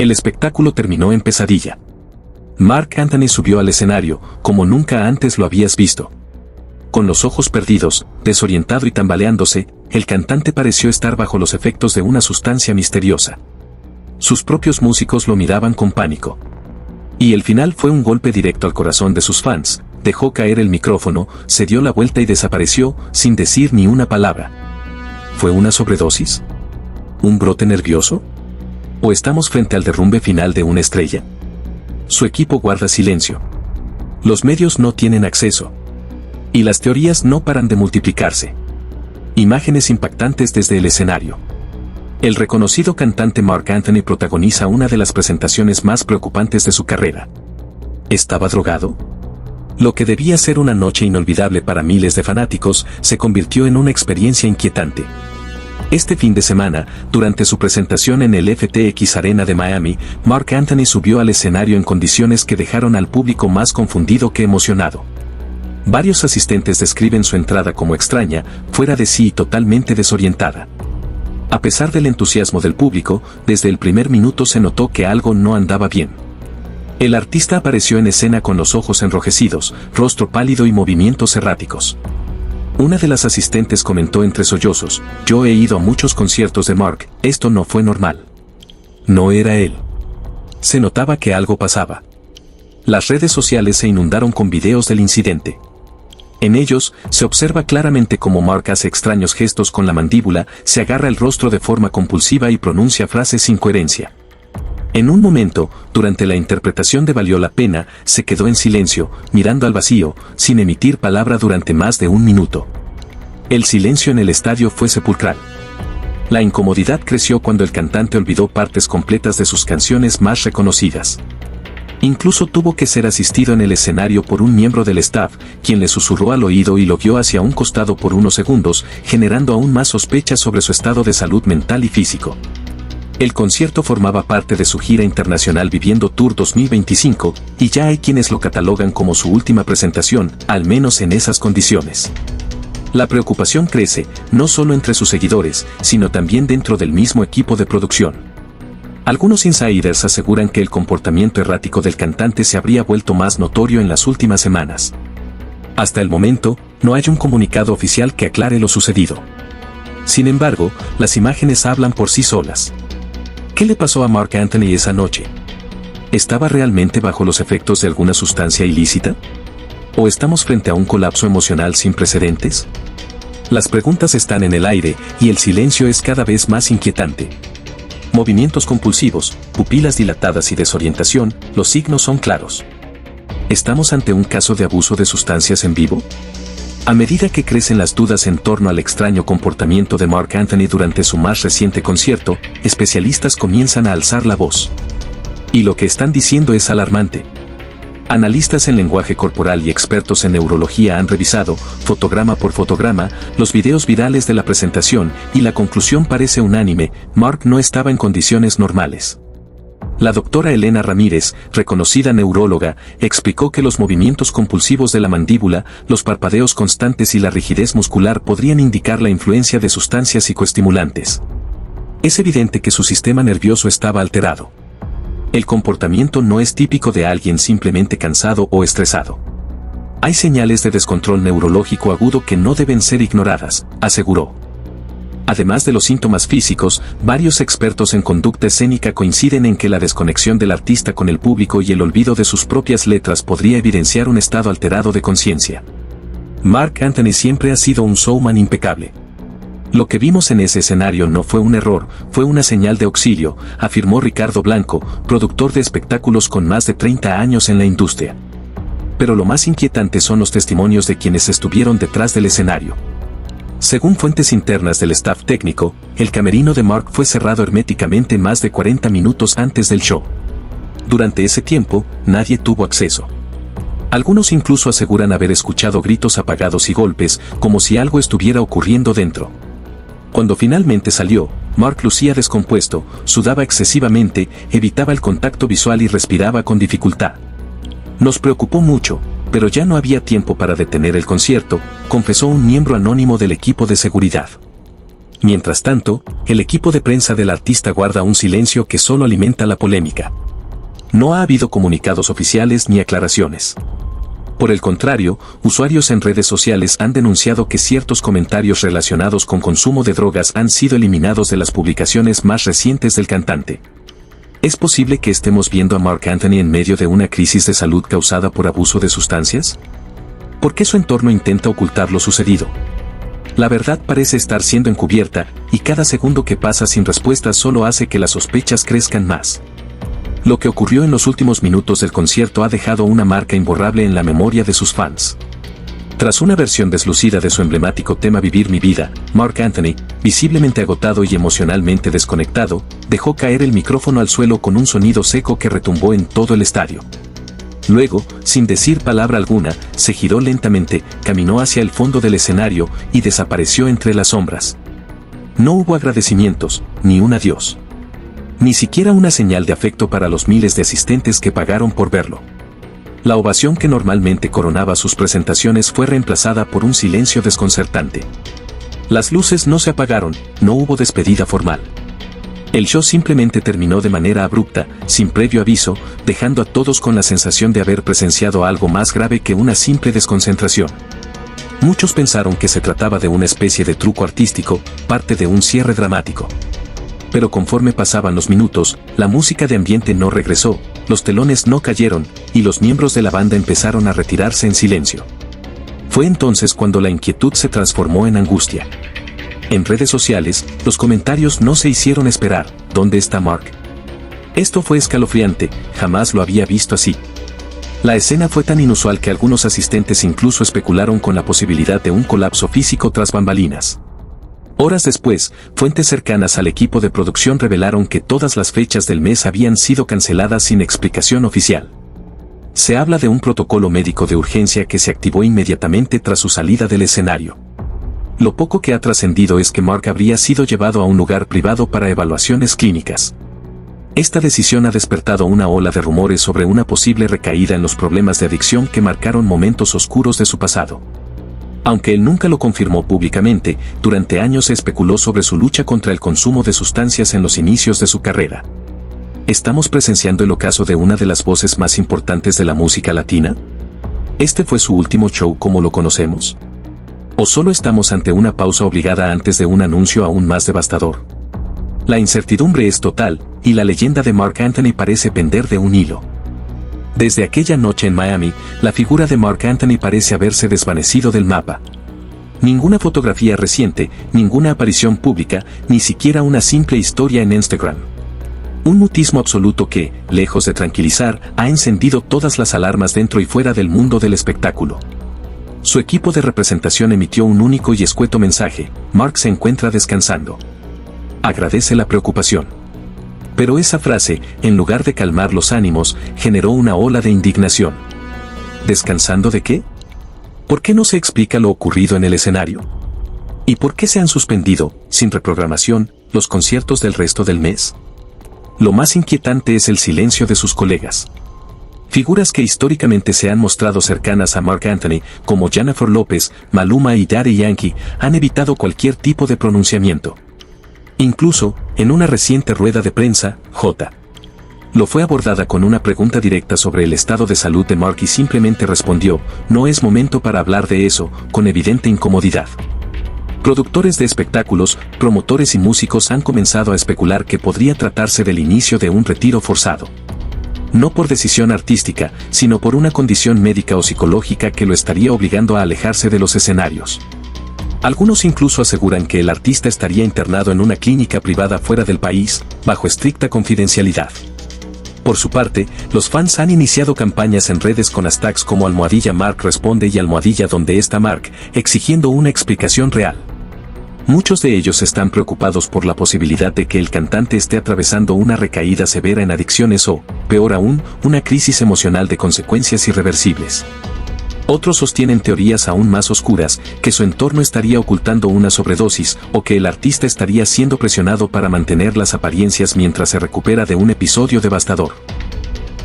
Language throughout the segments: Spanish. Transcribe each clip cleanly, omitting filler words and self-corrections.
El espectáculo terminó en pesadilla. Marc Anthony subió al escenario, como nunca antes lo habías visto. Con los ojos perdidos, desorientado y tambaleándose, el cantante pareció estar bajo los efectos de una sustancia misteriosa. Sus propios músicos lo miraban con pánico. Y el final fue un golpe directo al corazón de sus fans. Dejó caer el micrófono, se dio la vuelta y desapareció, sin decir ni una palabra. ¿Fue una sobredosis? ¿Un brote nervioso? ¿O estamos frente al derrumbe final de una estrella? Su equipo guarda silencio. Los medios no tienen acceso. Y las teorías no paran de multiplicarse. Imágenes impactantes desde el escenario. El reconocido cantante Marc Anthony protagoniza una de las presentaciones más preocupantes de su carrera. ¿Estaba drogado? Lo que debía ser una noche inolvidable para miles de fanáticos, se convirtió en una experiencia inquietante. Este fin de semana, durante su presentación en el FTX Arena de Miami, Marc Anthony subió al escenario en condiciones que dejaron al público más confundido que emocionado. Varios asistentes describen su entrada como extraña, fuera de sí y totalmente desorientada. A pesar del entusiasmo del público, desde el primer minuto se notó que algo no andaba bien. El artista apareció en escena con los ojos enrojecidos, rostro pálido y movimientos erráticos. Una de las asistentes comentó entre sollozos: «Yo he ido a muchos conciertos de Marc, esto no fue normal». No era él. Se notaba que algo pasaba. Las redes sociales se inundaron con videos del incidente. En ellos, se observa claramente cómo Marc hace extraños gestos con la mandíbula, se agarra el rostro de forma compulsiva y pronuncia frases sin coherencia. En un momento, durante la interpretación de Valió la Pena, se quedó en silencio, mirando al vacío, sin emitir palabra durante más de un minuto. El silencio en el estadio fue sepulcral. La incomodidad creció cuando el cantante olvidó partes completas de sus canciones más reconocidas. Incluso tuvo que ser asistido en el escenario por un miembro del staff, quien le susurró al oído y lo guió hacia un costado por unos segundos, generando aún más sospechas sobre su estado de salud mental y físico. El concierto formaba parte de su gira internacional Viviendo Tour 2025, y ya hay quienes lo catalogan como su última presentación, al menos en esas condiciones. La preocupación crece, no solo entre sus seguidores, sino también dentro del mismo equipo de producción. Algunos insiders aseguran que el comportamiento errático del cantante se habría vuelto más notorio en las últimas semanas. Hasta el momento, no hay un comunicado oficial que aclare lo sucedido. Sin embargo, las imágenes hablan por sí solas. ¿Qué le pasó a Marc Anthony esa noche? ¿Estaba realmente bajo los efectos de alguna sustancia ilícita? ¿O estamos frente a un colapso emocional sin precedentes? Las preguntas están en el aire, y el silencio es cada vez más inquietante. Movimientos compulsivos, pupilas dilatadas y desorientación, los signos son claros. ¿Estamos ante un caso de abuso de sustancias en vivo? A medida que crecen las dudas en torno al extraño comportamiento de Marc Anthony durante su más reciente concierto, especialistas comienzan a alzar la voz. Y lo que están diciendo es alarmante. Analistas en lenguaje corporal y expertos en neurología han revisado, fotograma por fotograma, los videos virales de la presentación, y la conclusión parece unánime: Marc no estaba en condiciones normales. La doctora Elena Ramírez, reconocida neuróloga, explicó que los movimientos compulsivos de la mandíbula, los parpadeos constantes y la rigidez muscular podrían indicar la influencia de sustancias psicoestimulantes. Es evidente que su sistema nervioso estaba alterado. El comportamiento no es típico de alguien simplemente cansado o estresado. Hay señales de descontrol neurológico agudo que no deben ser ignoradas, aseguró. Además de los síntomas físicos, varios expertos en conducta escénica coinciden en que la desconexión del artista con el público y el olvido de sus propias letras podría evidenciar un estado alterado de conciencia. Marc Anthony siempre ha sido un showman impecable. Lo que vimos en ese escenario no fue un error, fue una señal de auxilio, afirmó Ricardo Blanco, productor de espectáculos con más de 30 años en la industria. Pero lo más inquietante son los testimonios de quienes estuvieron detrás del escenario. Según fuentes internas del staff técnico, el camerino de Marc fue cerrado herméticamente más de 40 minutos antes del show. Durante ese tiempo, nadie tuvo acceso. Algunos incluso aseguran haber escuchado gritos apagados y golpes, como si algo estuviera ocurriendo dentro. Cuando finalmente salió, Marc lucía descompuesto, sudaba excesivamente, evitaba el contacto visual y respiraba con dificultad. Nos preocupó mucho, pero ya no había tiempo para detener el concierto, confesó un miembro anónimo del equipo de seguridad. Mientras tanto, el equipo de prensa del artista guarda un silencio que solo alimenta la polémica. No ha habido comunicados oficiales ni aclaraciones. Por el contrario, usuarios en redes sociales han denunciado que ciertos comentarios relacionados con consumo de drogas han sido eliminados de las publicaciones más recientes del cantante. ¿Es posible que estemos viendo a Marc Anthony en medio de una crisis de salud causada por abuso de sustancias? ¿Por qué su entorno intenta ocultar lo sucedido? La verdad parece estar siendo encubierta, y cada segundo que pasa sin respuesta solo hace que las sospechas crezcan más. Lo que ocurrió en los últimos minutos del concierto ha dejado una marca imborrable en la memoria de sus fans. Tras una versión deslucida de su emblemático tema Vivir mi vida, Marc Anthony, visiblemente agotado y emocionalmente desconectado, dejó caer el micrófono al suelo con un sonido seco que retumbó en todo el estadio. Luego, sin decir palabra alguna, se giró lentamente, caminó hacia el fondo del escenario y desapareció entre las sombras. No hubo agradecimientos, ni un adiós. Ni siquiera una señal de afecto para los miles de asistentes que pagaron por verlo. La ovación que normalmente coronaba sus presentaciones fue reemplazada por un silencio desconcertante. Las luces no se apagaron, no hubo despedida formal. El show simplemente terminó de manera abrupta, sin previo aviso, dejando a todos con la sensación de haber presenciado algo más grave que una simple desconcentración. Muchos pensaron que se trataba de una especie de truco artístico, parte de un cierre dramático. Pero conforme pasaban los minutos, la música de ambiente no regresó, los telones no cayeron, y los miembros de la banda empezaron a retirarse en silencio. Fue entonces cuando la inquietud se transformó en angustia. En redes sociales, los comentarios no se hicieron esperar. ¿Dónde está Marc? Esto fue escalofriante, jamás lo había visto así. La escena fue tan inusual que algunos asistentes incluso especularon con la posibilidad de un colapso físico tras bambalinas. Horas después, fuentes cercanas al equipo de producción revelaron que todas las fechas del mes habían sido canceladas sin explicación oficial. Se habla de un protocolo médico de urgencia que se activó inmediatamente tras su salida del escenario. Lo poco que ha trascendido es que Marc habría sido llevado a un lugar privado para evaluaciones clínicas. Esta decisión ha despertado una ola de rumores sobre una posible recaída en los problemas de adicción que marcaron momentos oscuros de su pasado. Aunque él nunca lo confirmó públicamente, durante años se especuló sobre su lucha contra el consumo de sustancias en los inicios de su carrera. ¿Estamos presenciando el ocaso de una de las voces más importantes de la música latina? ¿Este fue su último show como lo conocemos? ¿O solo estamos ante una pausa obligada antes de un anuncio aún más devastador? La incertidumbre es total, y la leyenda de Marc Anthony parece pender de un hilo. Desde aquella noche en Miami, la figura de Marc Anthony parece haberse desvanecido del mapa. Ninguna fotografía reciente, ninguna aparición pública, ni siquiera una simple historia en Instagram. Un mutismo absoluto que, lejos de tranquilizar, ha encendido todas las alarmas dentro y fuera del mundo del espectáculo. Su equipo de representación emitió un único y escueto mensaje: Marc se encuentra descansando. Agradece la preocupación. Pero esa frase, en lugar de calmar los ánimos, generó una ola de indignación. ¿Descansando de qué? ¿Por qué no se explica lo ocurrido en el escenario? ¿Y por qué se han suspendido, sin reprogramación, los conciertos del resto del mes? Lo más inquietante es el silencio de sus colegas. Figuras que históricamente se han mostrado cercanas a Marc Anthony, como Jennifer López, Maluma y Daddy Yankee, han evitado cualquier tipo de pronunciamiento. Incluso, en una reciente rueda de prensa, J. Lo fue abordada con una pregunta directa sobre el estado de salud de Marc y simplemente respondió: no es momento para hablar de eso, con evidente incomodidad. Productores de espectáculos, promotores y músicos han comenzado a especular que podría tratarse del inicio de un retiro forzado. No por decisión artística, sino por una condición médica o psicológica que lo estaría obligando a alejarse de los escenarios. Algunos incluso aseguran que el artista estaría internado en una clínica privada fuera del país, bajo estricta confidencialidad. Por su parte, los fans han iniciado campañas en redes con hashtags como #Marc responde y #donde está Marc, exigiendo una explicación real. Muchos de ellos están preocupados por la posibilidad de que el cantante esté atravesando una recaída severa en adicciones o, peor aún, una crisis emocional de consecuencias irreversibles. Otros sostienen teorías aún más oscuras, que su entorno estaría ocultando una sobredosis o que el artista estaría siendo presionado para mantener las apariencias mientras se recupera de un episodio devastador.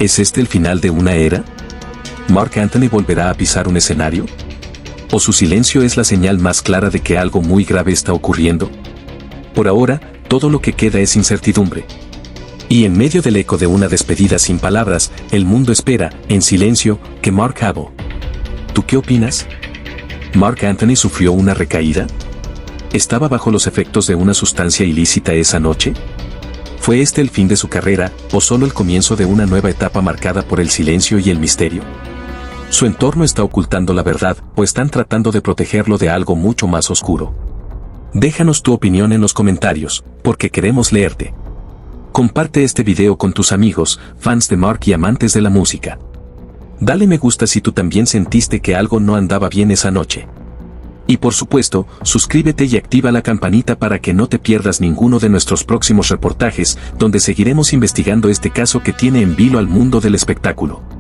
¿Es este el final de una era? ¿Marc Anthony volverá a pisar un escenario? ¿O su silencio es la señal más clara de que algo muy grave está ocurriendo? Por ahora, todo lo que queda es incertidumbre. Y en medio del eco de una despedida sin palabras, el mundo espera, en silencio, que Mark Hamill. ¿Tú qué opinas? ¿Marc Anthony sufrió una recaída? ¿Estaba bajo los efectos de una sustancia ilícita esa noche? ¿Fue este el fin de su carrera, o solo el comienzo de una nueva etapa marcada por el silencio y el misterio? ¿Su entorno está ocultando la verdad, o están tratando de protegerlo de algo mucho más oscuro? Déjanos tu opinión en los comentarios, porque queremos leerte. Comparte este video con tus amigos, fans de Mark y amantes de la música. Dale me gusta si tú también sentiste que algo no andaba bien esa noche. Y por supuesto, suscríbete y activa la campanita para que no te pierdas ninguno de nuestros próximos reportajes, donde seguiremos investigando este caso que tiene en vilo al mundo del espectáculo.